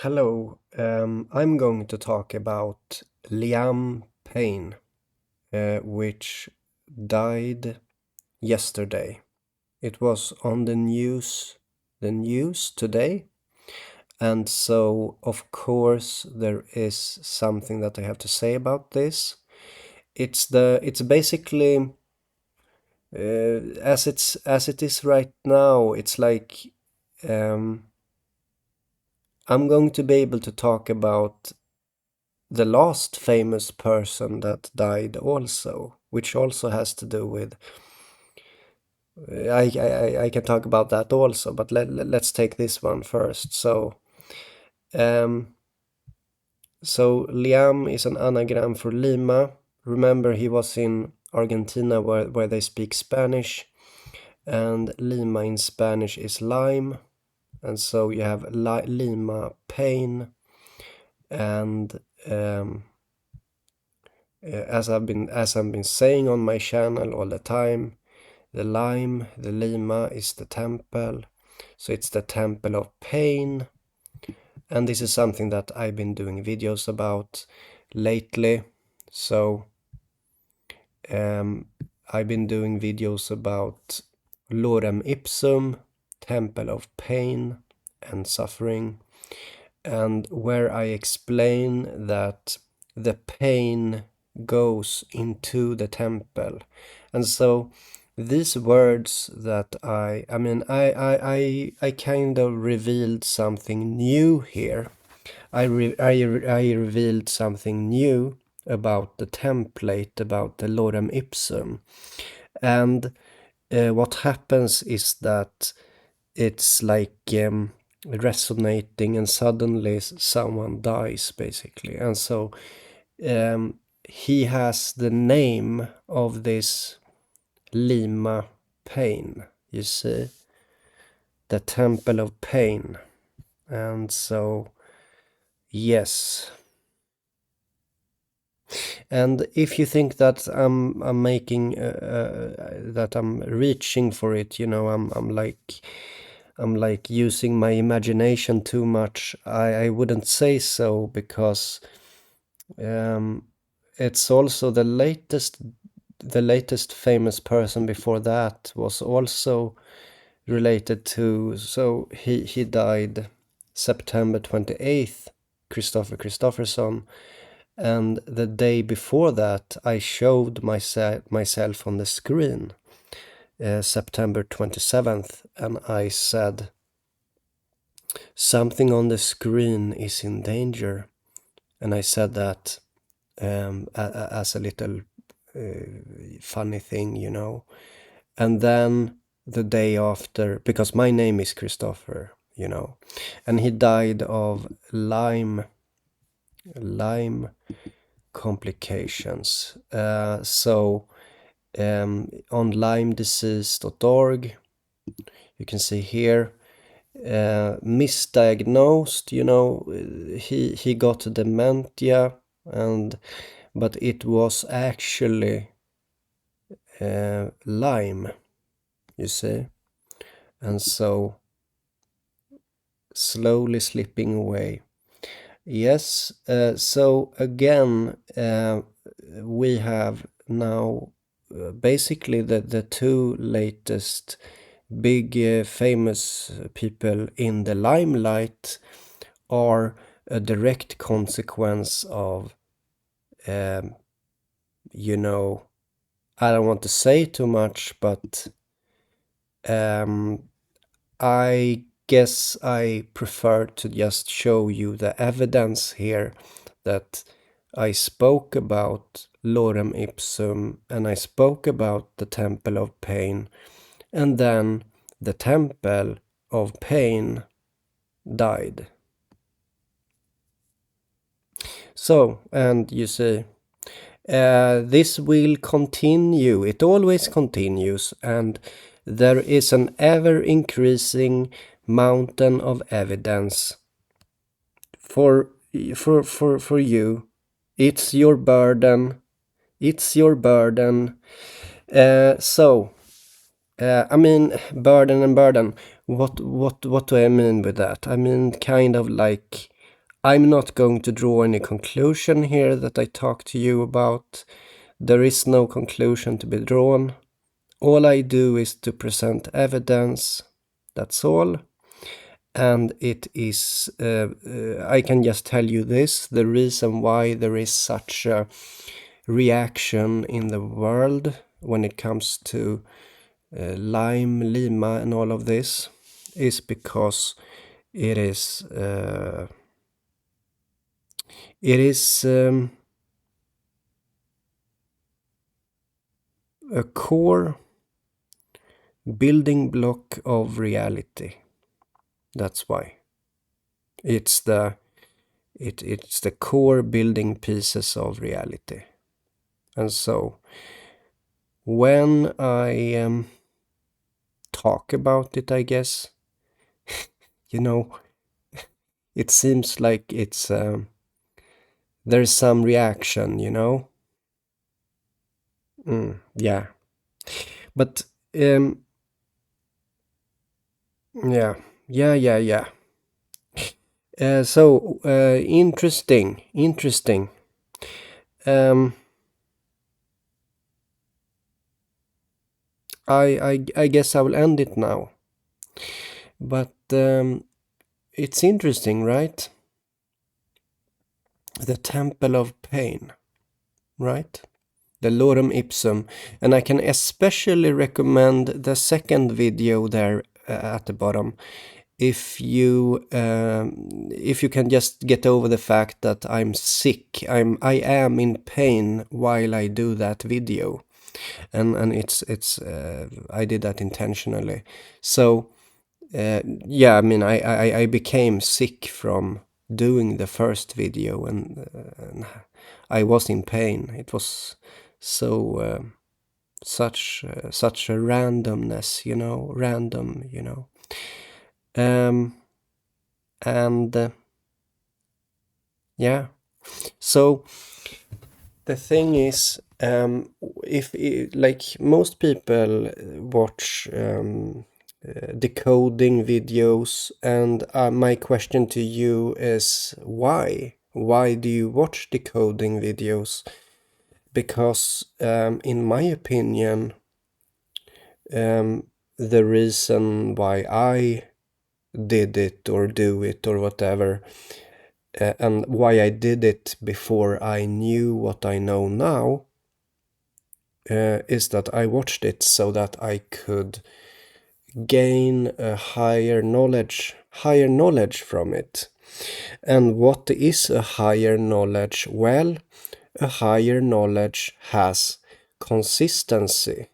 Hello, I'm going to talk about Liam Payne, which died yesterday. It was on the news today, and so of course there is something that I have to say about this. It's basically as it is right now. It's like I'm going to be able to talk about the last famous person that died also, which also has to do with. I can talk about that also, but let's take this one first. Um, so Liam is an anagram for Lima. Remember, he was in Argentina where they speak Spanish, and Lima in Spanish is lime, and so you have Lima Payne, and as I've been saying on my channel all the time, the lime, the Lima is the temple, so it's the temple of pain, and this is something that I've been doing videos about lately. So I've been doing videos about Lorem Ipsum, temple of pain and suffering, and where I explain that the pain goes into the temple. And so these words that I kind of revealed something new here. I revealed something new about the template, about the Lorem Ipsum. And what happens is that it's like resonating, and suddenly someone dies, basically. And so he has the name of this Lima Pain, you see, the temple of pain. And so yes, and if you think that I'm making that I'm reaching for it, I'm like using my imagination too much, I wouldn't say so, because it's also the latest famous person before that was also related to, so he died September 28th, Christopher Christopherson, and the day before that I showed myself on the screen, September 27th, and I said something on the screen is in danger, and I said that as a little funny thing, and then the day after, because my name is Christopher, and he died of Lyme complications. So on lymedisease.org, you can see here, misdiagnosed, he got dementia, but it was actually Lyme, you see, and so slowly slipping away. Yes, so again, we have now basically the two latest big famous people in the limelight are a direct consequence of, I don't want to say too much, but I guess I prefer to just show you the evidence here that I spoke about Lorem Ipsum, and I spoke about the Temple of Pain, and then the Temple of Pain died. So, and you see, this will continue. It always continues, and there is an ever-increasing mountain of evidence for you. It's your burden. It's your burden. Burden and burden. What do I mean with that? I mean kind of like I'm not going to draw any conclusion here that I talk to you about. There is no conclusion to be drawn. All I do is to present evidence. That's all. And it is, I can just tell you this, the reason why there is such a reaction in the world when it comes to Lima, and all of this is because it is a core building block of reality. That's why it's the core building pieces of reality. And so when I talk about it, I guess, you know, it seems like it's there's some reaction, yeah. But yeah, yeah. So interesting. I guess I will end it now. But it's interesting, right? The Temple of Pain, right? The Lorem Ipsum. And I can especially recommend the second video there at the bottom. If you can just get over the fact that I'm sick, I am in pain while I do that video, and it's I did that intentionally. So yeah, I mean, I became sick from doing the first video, and I was in pain. It was so such a randomness, random, and yeah. So the thing is, if like most people watch decoding videos, and my question to you is why? Why do you watch decoding videos? Because in my opinion, the reason why I did it or do it or whatever, and why I did it before I knew what I know now, is that I watched it so that I could gain a higher knowledge from it. And what is a higher knowledge? Well, a higher knowledge has consistency,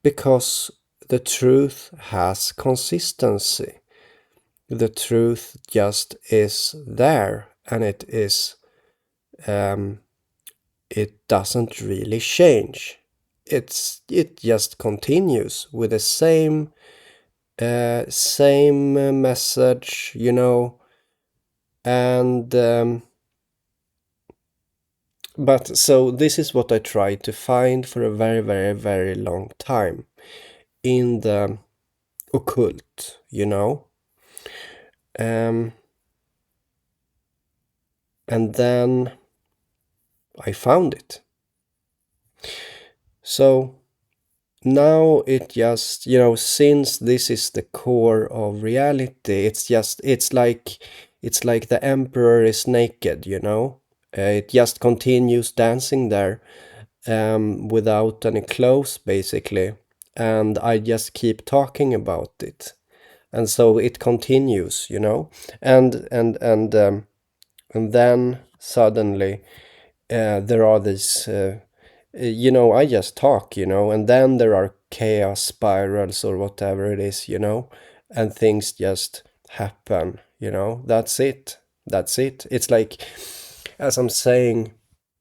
because the truth has consistency. The truth just is there, and it doesn't really change. It just continues with the same message, and but so this is what I tried to find for a very, very, very long time in the occult, and then I found it. So now it just, since this is the core of reality, it's like the emperor is naked, it just continues dancing there, without any clothes, basically, and I just keep talking about it, and so it continues, and then suddenly there are these I just talk, and then there are chaos spirals or whatever it is, and things just happen, that's it. It's like, as I'm saying,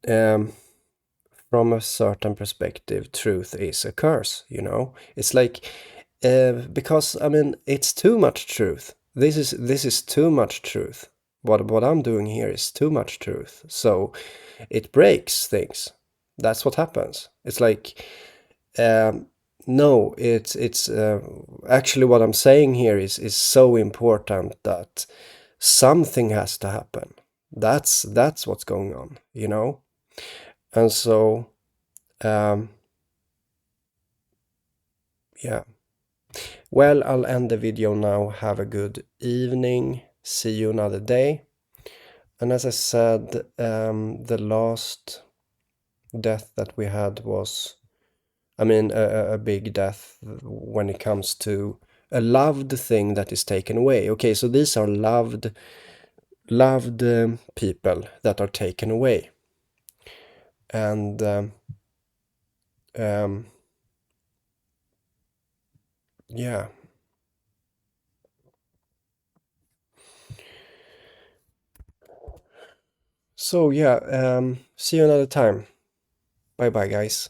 from a certain perspective, truth is a curse, it's like, because I mean, it's too much truth. This is too much truth. What I'm doing here is too much truth, so it breaks things. That's what happens. It's like, no, it's actually, what I'm saying here is so important that something has to happen. That's what's going on, you know? And so, um, yeah. Well, I'll end the video now. Have a good evening. See you another day. And as I said, the last death that we had was, I mean, a big death when it comes to a loved thing that is taken away. Okay, so these are loved people that are taken away. And yeah. So yeah, see you another time. Bye bye, guys.